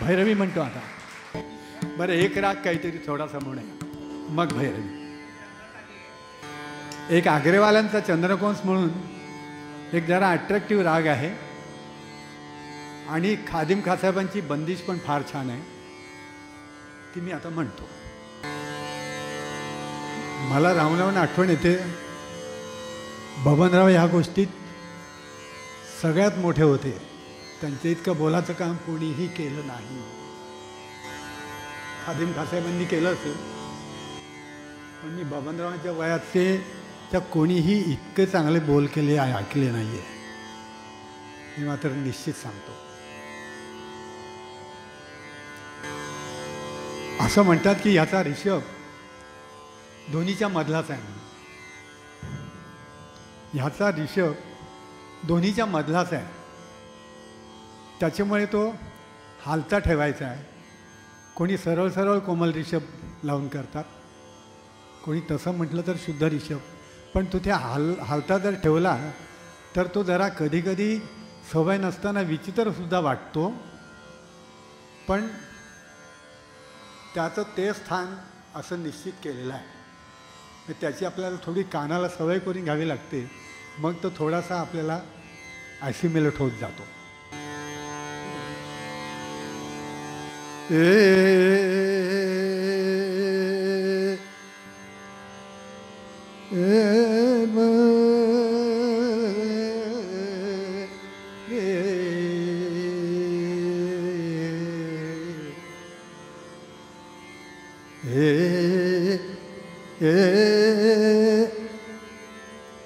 भैरवी म्हणतो आता. बरं एक राग काहीतरी थोडासा म्हणूया मग भैरवी. एक आग्रेवाल्यांचा चंद्रकोंस म्हणून एक जरा अट्रॅक्टिव्ह राग आहे आणि खादिम खासाहेबांची बंदिश पण फार छान आहे ती मी आता म्हणतो. मला राहून आठवण येते बबनराव ह्या गोष्टीत सगळ्यात मोठे होते. त्यांच्या इतकं बोलाचं काम कोणीही केलं नाही. खादिम खासाहेबांनी केलं असेल पण मी बबनरावांच्या वयात ते त्या कोणीही इतके चांगले बोल केले ऐकले नाही आहे हे मात्र निश्चित सांगतो. असं म्हणतात की ह्याचा ऋषभ दोन्हीच्या मधलाच आहे म्हणून. ह्याचा ऋषभ दोन्हीच्या मधलाच आहे त्याच्यामुळे तो हालता ठेवायचा आहे. कोणी सरळ सरळ कोमल ऋषभ लावून करतात कोणी तसं म्हटलं तर शुद्ध ऋषभ. पण तो त्या हालता जर ठेवला तर तो जरा कधी कधी सवय नसताना विचित्रसुद्धा वाटतो. पण त्याचं ते स्थान असं निश्चित केलेलं आहे. त्याची आपल्याला थोडी कानाला सवय करून घ्यावी लागते मग तो थोडासा आपल्याला ॲसिम्युलेट होत जातो.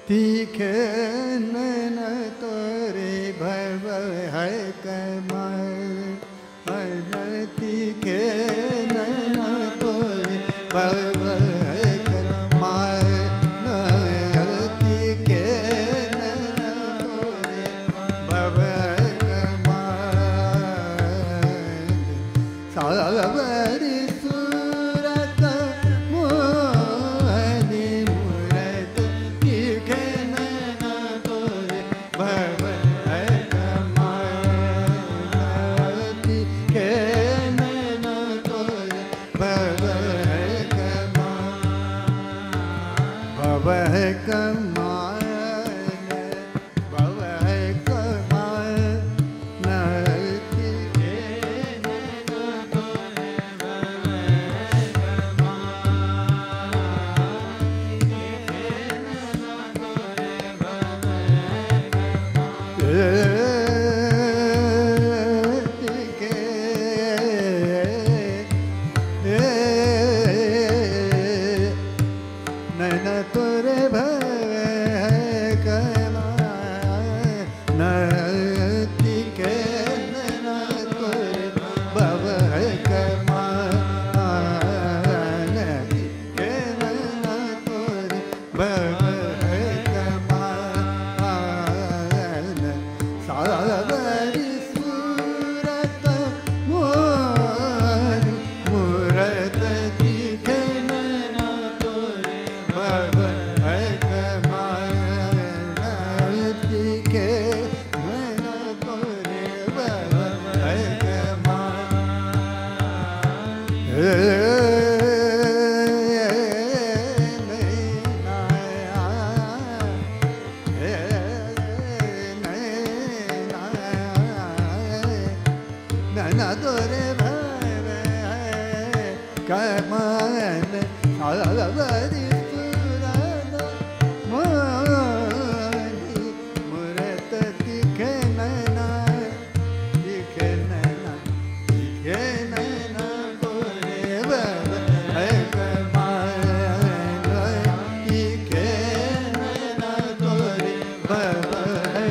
तीखे नैन तोरे भव है कमाल तीखे नैन तोरे भव है कमाल तीखे नैन तोरे भव है कमाल सावरी सूरत मोहनी मूरत तीखे नैन तोरे भव है कमाल तीखे नैन तोरे भव है कमाल भव है कमाल भव है कमाल तीखे नैन तोरे भव है नैन तोरे भव है कमाल तीखे नैन तोरे भव है कमाल सावरी सूरत मोहनी मूरत तीखे नैन तोरे भव है कमाल तीखे नैन तोरे भव है नैना तोरे भव है कमाल सावरी सूरत मोहनी मूरत तीखे नैना तीखे नैना तीखे नैना तोरे भव है कमाल तीखे नैना तोरे भव है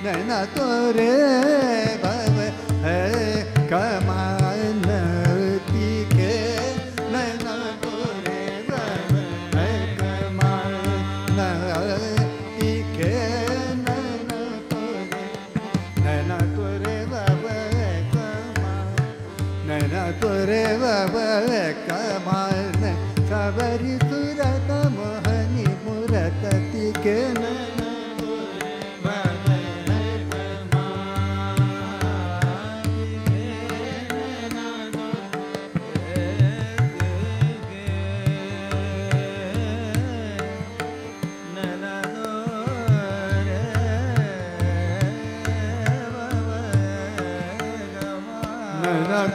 नैना तोरे भव है तोरे कमान सबरी सुरत मोहनी मुरत तिके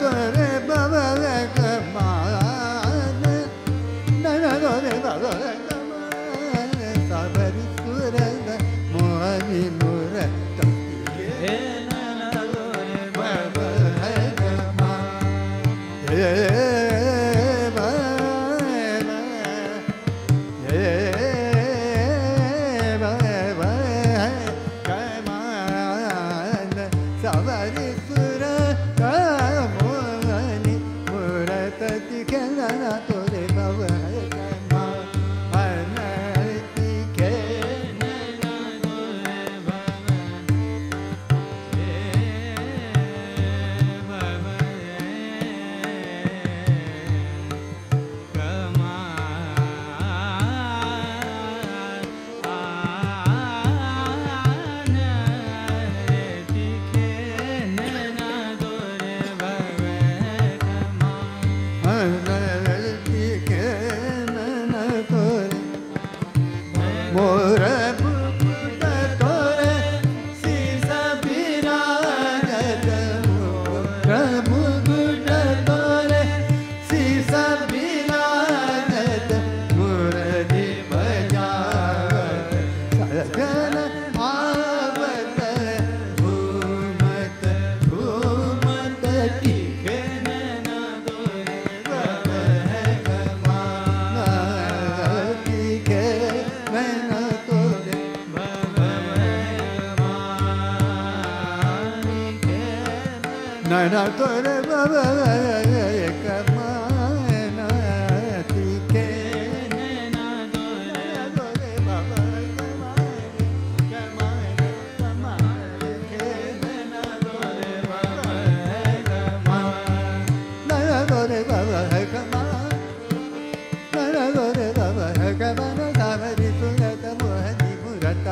तोरे बाबा कमान नैना तोरे बाबा कमान सबरी सुरत मोहनी मुरत तिके नैना तोरे बाबा कमान तिके नैना तोरे बाबा कमान के नैना तोरे बाबा कमान नैना तोरे बाबा कमान नैना तोरे बाबा कमान सावरी सुरत मोहनी मुरत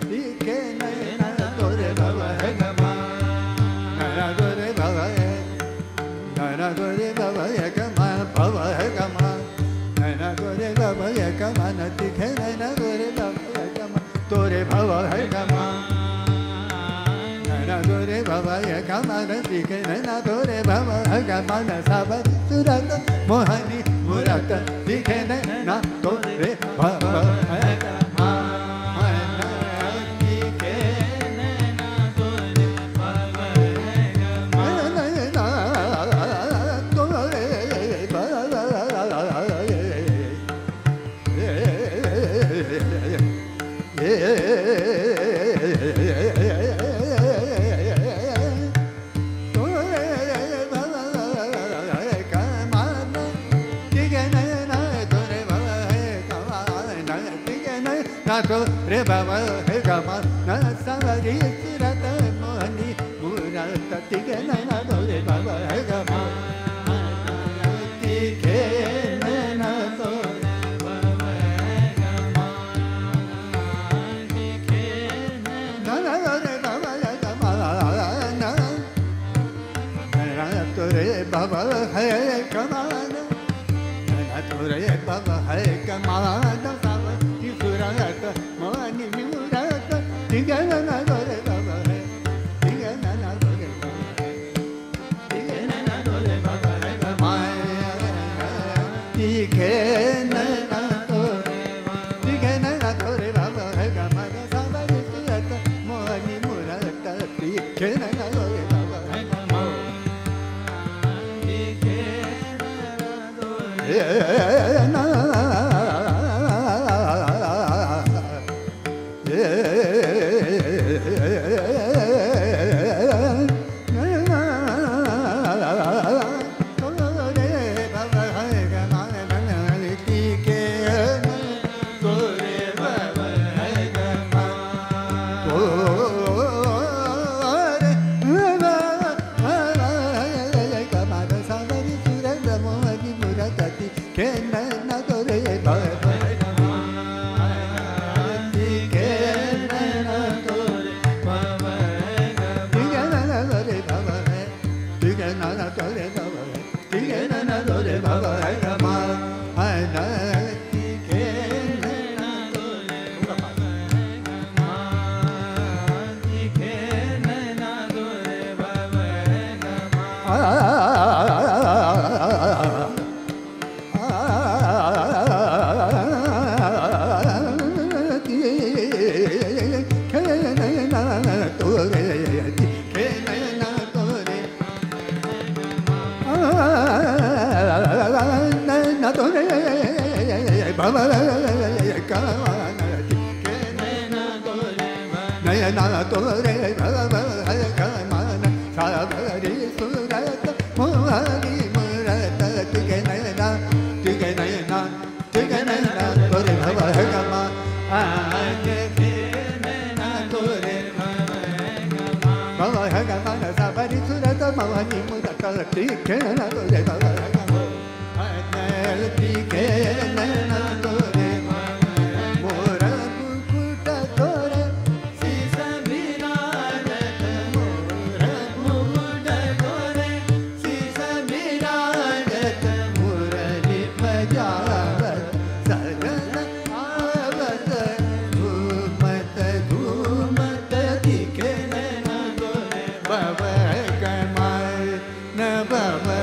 तिके नैना तोरे बाबा तोरे भव है गमा नैना तोरे भव है गमा दिखे नैना तोरे भव है गमा सबरी सुरत मोहनी मुरत दिखे नैना तोरे भव है गमा दिखे नैना तोरे भव है गमा नैना तोरे भव रे बाबा हे गमा न सवरी सुरत मोहनी मुरत तिके नैना तोरे बाबा हे गमा तिके नैना तोरे बाबा हे गमा तिके नैना तोरे बाबा हे गमा नैना तोरे बाबा हे गमा नैना तोरे बाबा हे गमा मोहनी मुरत तिके नैना तोरे बाबा है तिके नैना तोरे बाबा है तिके नैना तोरे बाबा है तिके नैना तोरे तिके नैना तोरे बाबा है गमा सबरी सुरत मोहनी मुरत तिके नैना तोरे बाबा है गमा तिके नैना तोरे na to re ba ba ti ge na na to re ba ba ga ma ha na ti ge na na to re ba ba ga ma ti ge na na to re ba ba ga ba ba